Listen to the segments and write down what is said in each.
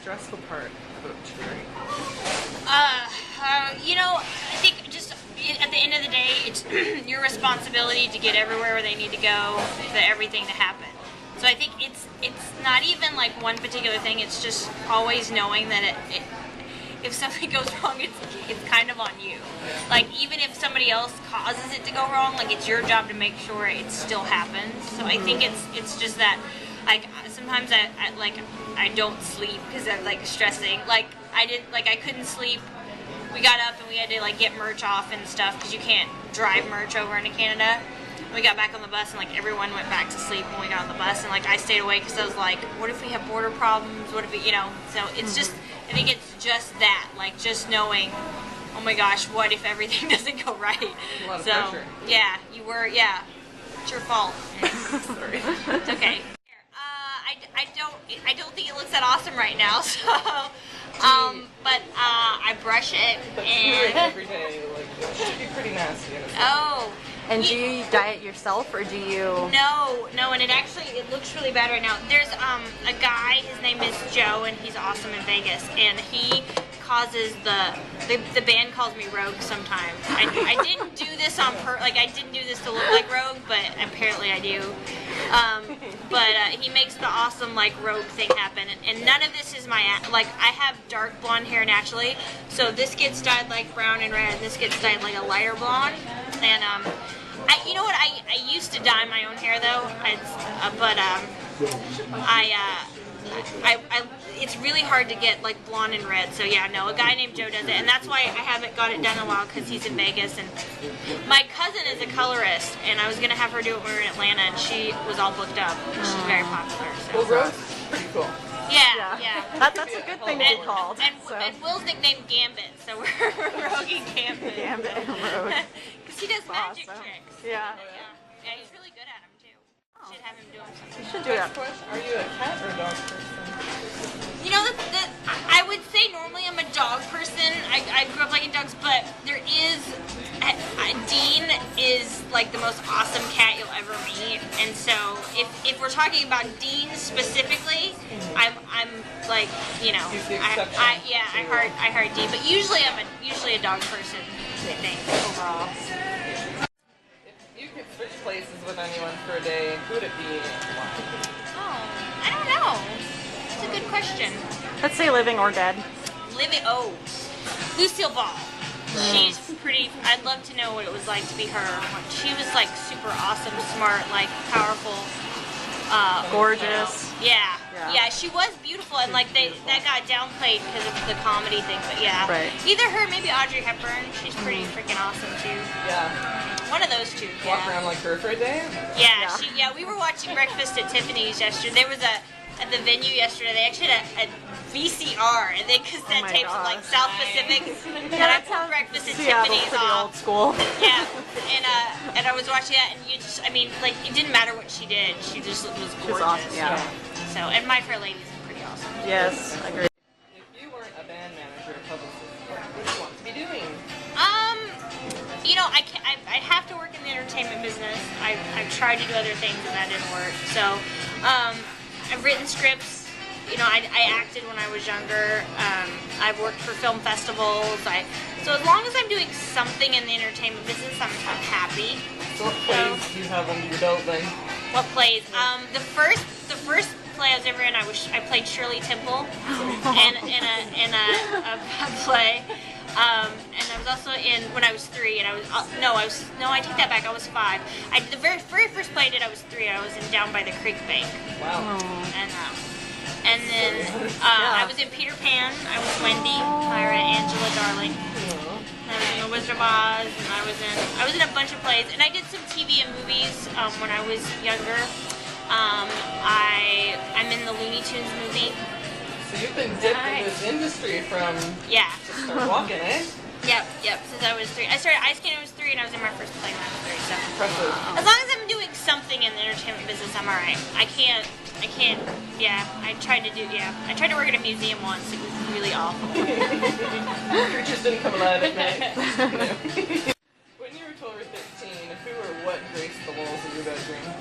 stressful part about touring? You know, I think just at the end of the day, it's your responsibility to get everywhere where they need to go for everything to happen. So I think it's not even like one particular thing. It's just always knowing that if something goes wrong, it's kind of on you. Like even if somebody else causes it to go wrong, like it's your job to make sure it still happens. So I think it's just that. Like sometimes I don't sleep because I'm like stressing. Like I couldn't sleep. We got up and we had to like get merch off and stuff because you can't drive merch over into Canada. We got back on the bus and like everyone went back to sleep when we got on the bus, and like I stayed awake because I was like, what if we have border problems? What if we, So it's just, I think it's just that, like just knowing, oh my gosh, what if everything doesn't go right? A lot of pressure. Yeah, it's your fault. Sorry. It's okay. I don't think it looks that awesome right now, so but I brush it and every day, like it should be pretty nasty. oh. And do you diet yourself, or do you? No, and it looks really bad right now. There's a guy, his name is Joe, and he's awesome in Vegas, and he causes the band calls me Rogue sometimes. I didn't do this I didn't do this to look like Rogue, but apparently I do. But he makes the awesome like Rogue thing happen, and none of this is I have dark blonde hair naturally, so this gets dyed like brown and red, and this gets dyed like a lighter blonde, and you know what? I used to dye my own hair though, it's really hard to get like blonde and red. So yeah, no, a guy named Joe does it, and that's why I haven't got it done in a while because he's in Vegas. And my cousin is a colorist, and I was gonna have her do it when we were in Atlanta, and she was all booked up. She's very popular. So. Well, Rogue's pretty cool. Yeah. That's a good thing to be called. And Will's nicknamed Gambit, so we're Rogue and Gambit. Gambit and Rogue. Because he does magic awesome. tricks. Yeah. Yeah, he's really good at them too. Should have him do them sometime. You should do that. Are you a cat or a dog person? You know, I would say normally I'm a dog person. I grew up liking dogs, but there is, Dean is like the most awesome cat you'll ever meet. And so if we're talking about Dean specifically, I'm like, I heart Dean. But usually I'm usually a dog person, I think, overall. If you could switch places with anyone for a day, who would it be and why? Oh, I don't know. It's a good question. Let's say living or dead. Lucille Ball. She's pretty, I'd love to know what it was like to be her. She was like super awesome, smart, like powerful. Gorgeous. Yeah, she was beautiful, and like that got downplayed because of the comedy thing, but yeah. Right. Either her, maybe Audrey Hepburn. She's pretty freaking awesome too. Yeah. One of those two. Walk around like her for a day? Yeah, we were watching Breakfast at Tiffany's yesterday. There was at the venue yesterday, they actually had a VCR, and they cassette tapes of like South Pacific, and I put Breakfast at Tiffany's old school. Yeah, and I was watching that, and like it didn't matter what she did, she just was gorgeous. Awesome, yeah. So, and My Fair Lady's pretty awesome. Yes, I agree. If you weren't a band manager or publicist, what would you want to be doing? I have to work in the entertainment business. I've tried to do other things and that didn't work. So, I've written scripts. I acted when I was younger. I've worked for film festivals. So as long as I'm doing something in the entertainment business, I'm happy. So what plays do you have under your belt then? What plays? The first play I was ever in, I played Shirley Temple in a play. And I was also in when I was 3, and I take that back. I was 5. The very first play I did, I was 3. I was in Down by the Creek Bank. Wow. And then I was in Peter Pan. I was Wendy, Myra, Angela, Darling. And I was in The Wizard of Oz, and I was in a bunch of plays, and I did some TV and movies when I was younger. I'm in the Looney Tunes movie. So you've been dipped in this industry from just start walking, eh? Yep. Since I was 3, I started ice skating when I was 3, and I was in my first play when I was 3. So Impressive. as long as I'm doing something in the entertainment business, I'm all right. I can't. I tried to work at a museum once. It was really awful. Creatures didn't come alive at night. When you were 12 or 13, who or what graced the walls of your bedroom?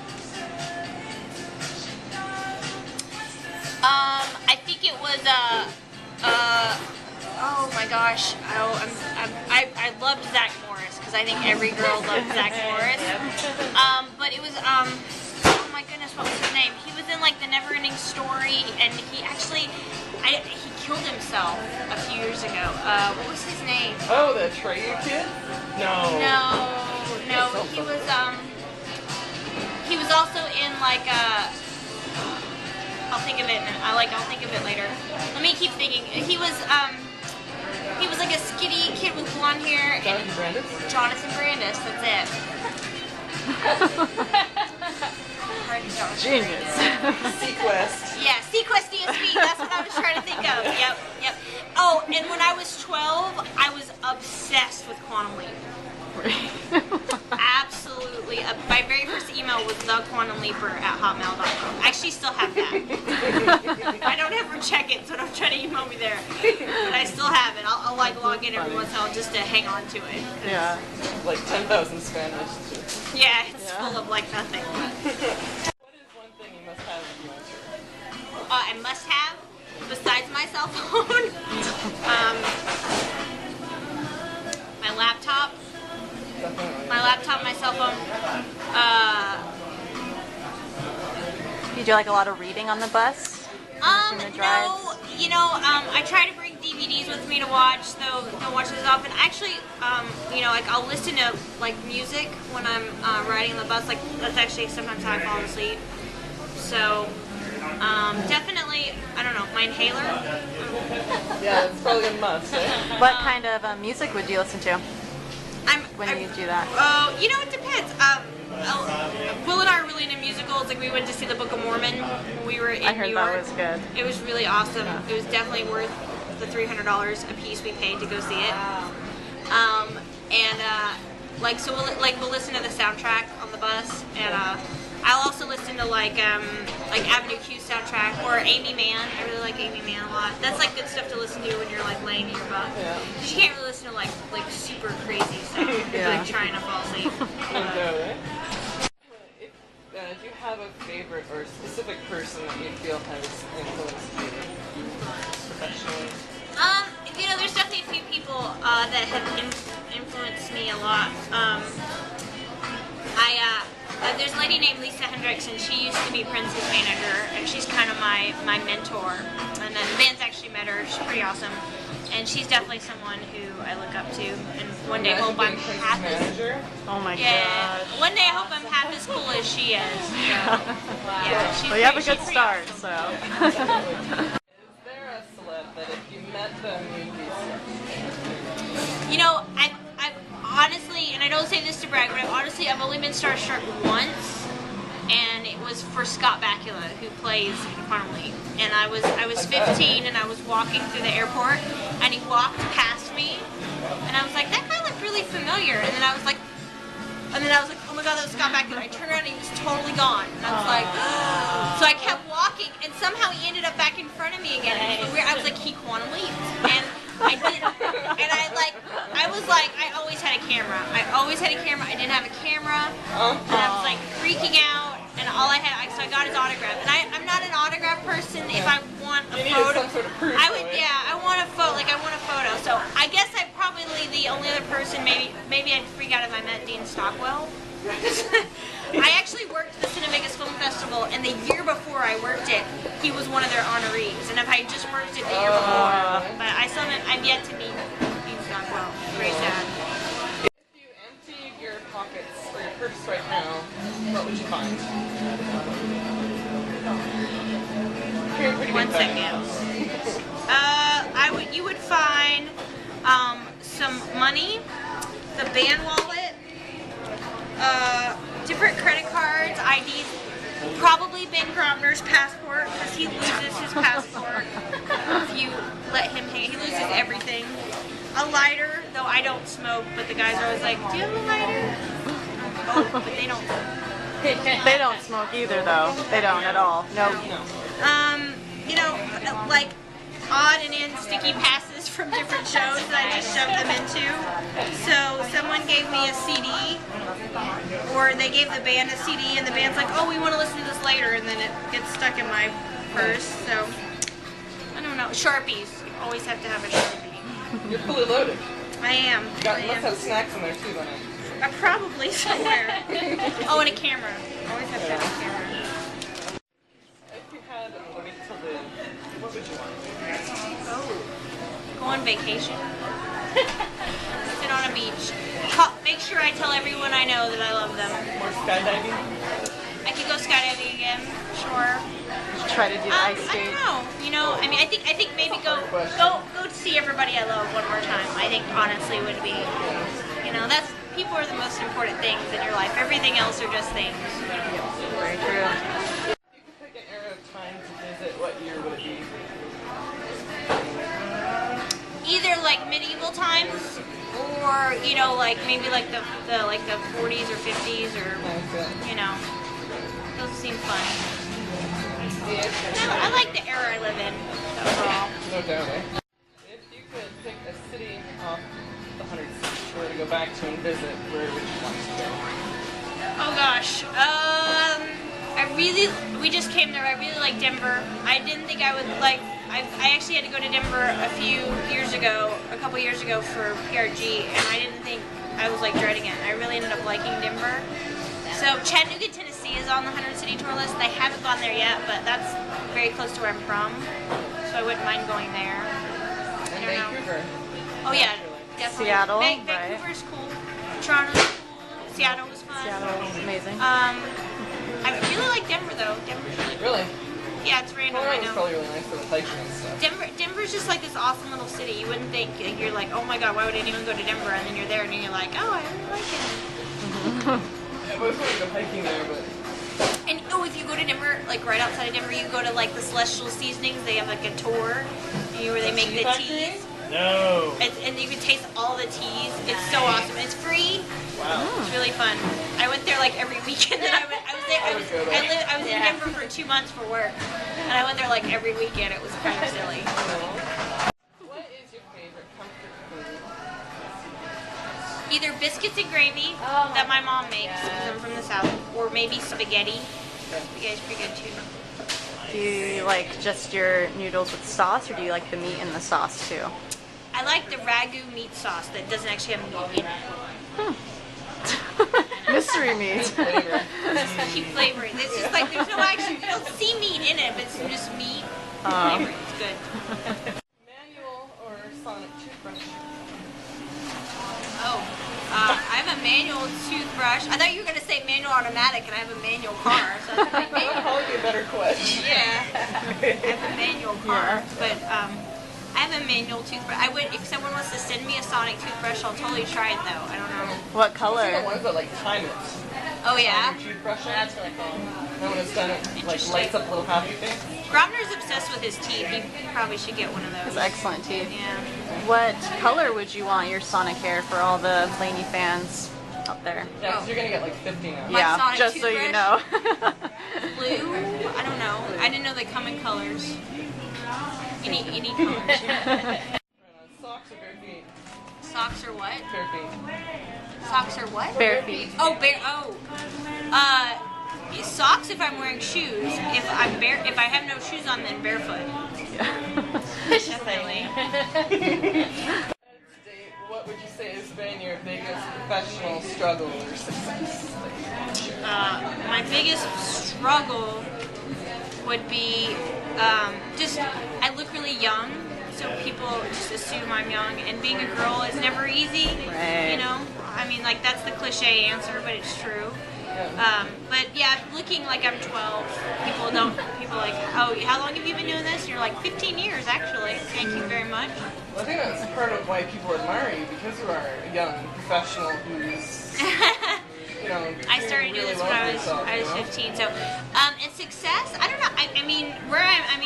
I think it was oh my gosh, I loved Zach Morris because I think every girl loved Zach Morris. But it was oh my goodness, what was his name? He was in like the Never-Ending Story, and he actually he killed himself a few years ago. What was his name? Oh, the Treyu kid? No. No, he was also in like I'll think of it. I'll think of it later. Let me keep thinking. He was like a skinny kid with blonde hair. Jonathan Brandis? Jonathan Brandis. That's it. Genius. Sequest. Yeah, Sequest DSP. That's what I was trying to think of. Yep. Oh, and when I was 12, I was obsessed with Quantum Leap. Absolutely. My very first email was thequantumleaper@hotmail.com. I actually still have that. I don't ever check it, so don't try to email me there. But I still have it. I'll like log in every once in a while just to hang on to it. Yeah. Like 10,000 spam messages. Yeah, it's full of like nothing. What is one thing you must have in your answer? I must have, besides my cell phone, my laptop. My laptop, my cell phone. You do like a lot of reading on the bus? In the No, drives? I try to bring DVDs with me to watch, though don't watch those often. Actually, like I'll listen to like music when I'm riding on the bus. Like that's actually sometimes how I fall asleep. So definitely, I don't know, my inhaler. Yeah, it's probably a must, eh? What kind of music would you listen to when you do that? It depends. Will and I are really into musicals. Like we went to see the Book of Mormon when we were in I heard New York. that was good. It was really awesome. It was definitely worth the $300 a piece we paid to go see it. We'll listen to the soundtrack on the bus, and I'll also listen to like Avenue Q soundtrack or Amy Mann. I really like Amy Mann a lot. That's like good stuff to listen to when you're like laying in your bunk. Yeah. Because you can't really listen to like super crazy stuff if you're like trying to fall asleep. Do you have a favorite or specific person that you feel has influenced you professionally? There's definitely a few people that have influenced me a lot. There's a lady named Lisa Hendricks, and she used to be Prince's manager, and she's kind of my mentor. And then the band's actually met her. She's pretty awesome. And she's definitely someone who I look up to, and one day hope I'm half as manager. Oh my yeah. god. One day I hope I'm half as cool as she is. So, yeah, she's Well, you have a she's good pretty start, awesome. so. Is there a celeb that if you met them, you'd be I've honestly, and I don't say this to brag, but I've only been starstruck once, and it was for Scott Bakula, who plays in Quantum Leap. And I was 15, and I was walking through the airport, and he walked past me, and I was like, that guy looked really familiar. And then I was like, oh my god, that was Scott Bakula. I turned around and he was totally gone. And I was like, so I kept walking, and somehow he ended up back in front of me again. And it was weird. I was like, he Quantum Leaped. And I did, and I always had a camera. I didn't have a camera, and I was like freaking out. And all I had, so I got his autograph. And I'm not an autograph person. If I want a photo, some sort of proof, I want a photo. Like I want a photo. So I guess I'm probably the only other person. Maybe I'd freak out if I met Dean Stockwell. I actually worked at the Cinevegas Film Festival, and the year before I worked it, he was one of their honorees. And if I had just worked it the year before, but I've yet to meet Dean Stockwell. Very sad. If you emptied your pockets or your purse right now, what would you find? One second. You would find some money, the band wallet, different credit cards, IDs, probably Ben Grobner's passport, because he loses his passport if you let him hang. He loses everything. A lighter, though I don't smoke, but the guys are always like, do you have a lighter? Oh, but they don't. They don't smoke either, though. They don't at all. No. Like odd and end sticky passes from different shows that I just shoved them into. So someone gave me a CD, or they gave the band a CD, and the band's like, oh, we want to listen to this later, and then it gets stuck in my purse. So I don't know, Sharpies. You always have to have a Sharpie. You're fully loaded. I am. You must have snacks in there too, don't you? Probably somewhere. Oh, and a camera. Always have to have a camera. If you had a week to live, what would you want? Oh, go on vacation. Sit on a beach. Make sure I tell everyone I know that I love them. More skydiving? I could go skydiving again. Sure. Try to do the ice I skate. don't know. You know, I mean, I think maybe go to see everybody I love one more time. I think honestly would be, you know, that's people are the most important things in your life. Everything else are just things. Very true. If you could pick an era of time to visit, what year would it be? Either like medieval times, or you know, like maybe like the 40s or 50s, or you know, those seem fun. I like the era I live in overall. No doubt, eh? If you could pick a city off the 100 cities where to go back to and visit, where would you want to go? Oh gosh, we just came there. I really like Denver. I didn't think I would like. I actually had to go to Denver a couple years ago for PRG, and I didn't think I was like dreading it. I really ended up liking Denver. So Chattanooga, Tennessee is on the 100 city tour list. I haven't gone there yet, but that's very close to where I'm from, so I wouldn't mind going there. And Vancouver. Oh yeah, definitely. Seattle, Vancouver's cool. Toronto's cool. Seattle was fun. Seattle was amazing. I really like Denver though. Denver's really cool. Really? Yeah, it's random. I Colorado's know. probably really nice for the hiking and stuff. Denver's just like this awesome little city. You wouldn't think, like, you're like, oh my god, why would anyone go to Denver? And then you're there and you're like, oh, I really like it. Yeah, I was going to go hiking there, but... And if you go to Denver, like right outside of Denver, you go to like the Celestial Seasonings. They have like a tour where they make the teas. No. And you can taste all the teas. It's so awesome. It's free. Wow. It's really fun. I went there like every weekend. And I was in Denver for 2 months for work, and I went there like every weekend. It was kind of silly. What is your favorite comfort food? Either biscuits and gravy that my mom makes, because I'm from the South, or maybe spaghetti. Spaghetti's pretty good too. Do you like just your noodles with sauce, or do you like the meat in the sauce too? I like the ragu meat sauce that doesn't actually have meat in it. Mystery meat. Flavor. Keep flavoring. It's just like there's no actual, you don't see meat in it, but it's just meat. Flavoring. It's good. Manual or sonic toothbrush? Oh, I have a manual toothbrush. I thought you were going to say manual automatic, and I have a manual car. So I was like, That would probably be a better question. yeah, I have a manual car, but I have a manual toothbrush. I would, if someone wants to send me a sonic toothbrush, I'll totally try it though. I don't know. What The color? ones that like time it. Oh yeah. On your toothbrush. That's really cool. And when it's done, it like lights up a little happy face. Gromner's obsessed with his teeth. He probably should get one of It's those. excellent teeth. Yeah. What color would you want your Sonic hair for all the Lani fans out there? Yeah, because you're gonna get like 50 now. My Yeah, Sonic just so you know. Blue? I don't know. I didn't know they come in colors. Any colors. Socks or bare feet? Socks or what? Bare feet. Socks or what? Bare feet. Oh, bare. Oh. Socks if I'm wearing shoes. If I have no shoes on, then barefoot. Definitely. Today, what would you say has been your biggest professional struggle or success? My biggest struggle would be just I look really young, so people just assume I'm young, and being a girl is never easy. Right. You know, I mean, like that's the cliche answer, but it's true. But yeah, looking like I'm 12, people are like, oh, how long have you been doing this? And you're like, 15 years actually. Thank you very much. Well, I think that's part of why people admire you, because you are a young professional who's, you know, I started doing this when I was 15. So, and success, I don't know. I mean,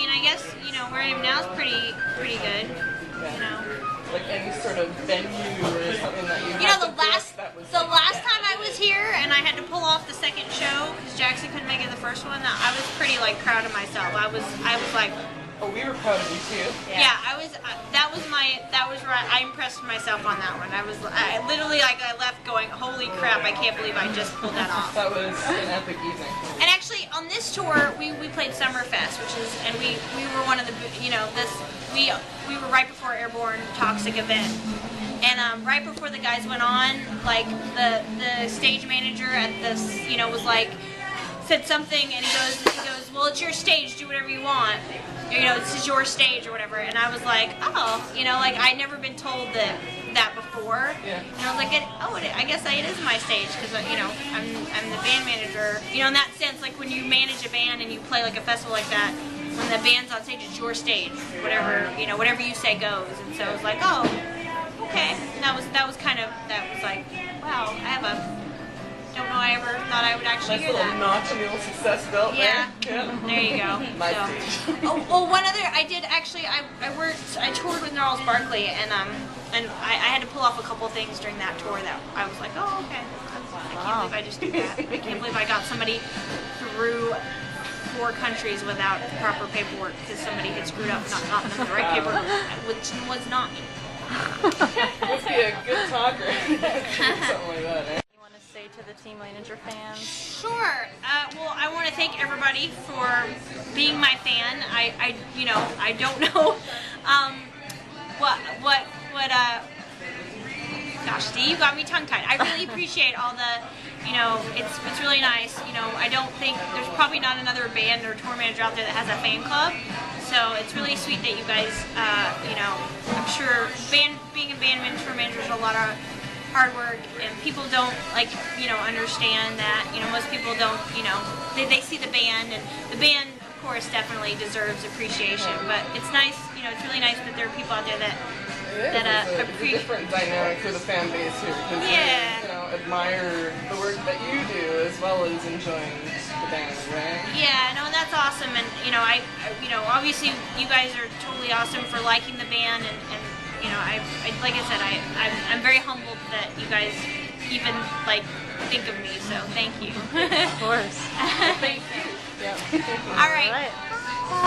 I guess where I am now is pretty good. Yeah. You know. Like any sort of venue or something that you. You know, the last time I was here and I had to pull off the second show because Jackson couldn't make it the first one, I was pretty like proud of myself. I was like, Oh, we were proud of you too. Yeah, I was. That was right. I impressed myself on that one. I literally like I left going, holy crap! I can't believe I just pulled that off. That was an epic evening. And actually, on this tour, we played Summerfest, which is, and we were one of the, we were right before Airborne Toxic event. And right before the guys went on, like the stage manager at this, was like, said something, and he goes, well, it's your stage, do whatever you want. This is your stage or whatever. And I was like, oh, like I'd never been told that before. Yeah. And I was like, I guess it is my stage because I'm the band manager. In that sense, like when you manage a band and you play like a festival like that, when the band's on stage, it's your stage. Whatever you say goes. And so I was like, oh, okay. And that was like, wow, don't know I ever thought I would actually nice hear that. Nice little notch on the old success belt yeah. there. Yeah. There you go. My so. stage. Oh, one other, I did actually, I toured with Gnarls Barkley, and I had to pull off a couple things during that tour that I was like, oh, okay. I can't believe I just did that. I can't believe I got somebody through 4 countries without proper paperwork because somebody had screwed up not gotten them the right paperwork, which was not me. Must be a good talker. Something like that, eh? Say to the Team Manager fans? Sure. Well, I want to thank everybody for being my fan. I don't know gosh, see, you got me tongue-tied. I really appreciate all the, it's really nice. I don't think there's probably not another band or tour manager out there that has a fan club. So it's really sweet that you guys, I'm sure being a band tour manager is a lot of hard work, and people don't understand that. Most people don't. They see the band, and the band, of course, definitely deserves appreciation. But it's nice. It's really nice that there are people out there that it's a different dynamic for the fan base here because they admire the work that you do as well as enjoying the band, right? Yeah, no, and that's awesome. And I obviously you guys are totally awesome for liking the band, and like I said, I'm very humbled that you guys even think of me. So thank you. Of course. Thank you. Yeah. All right.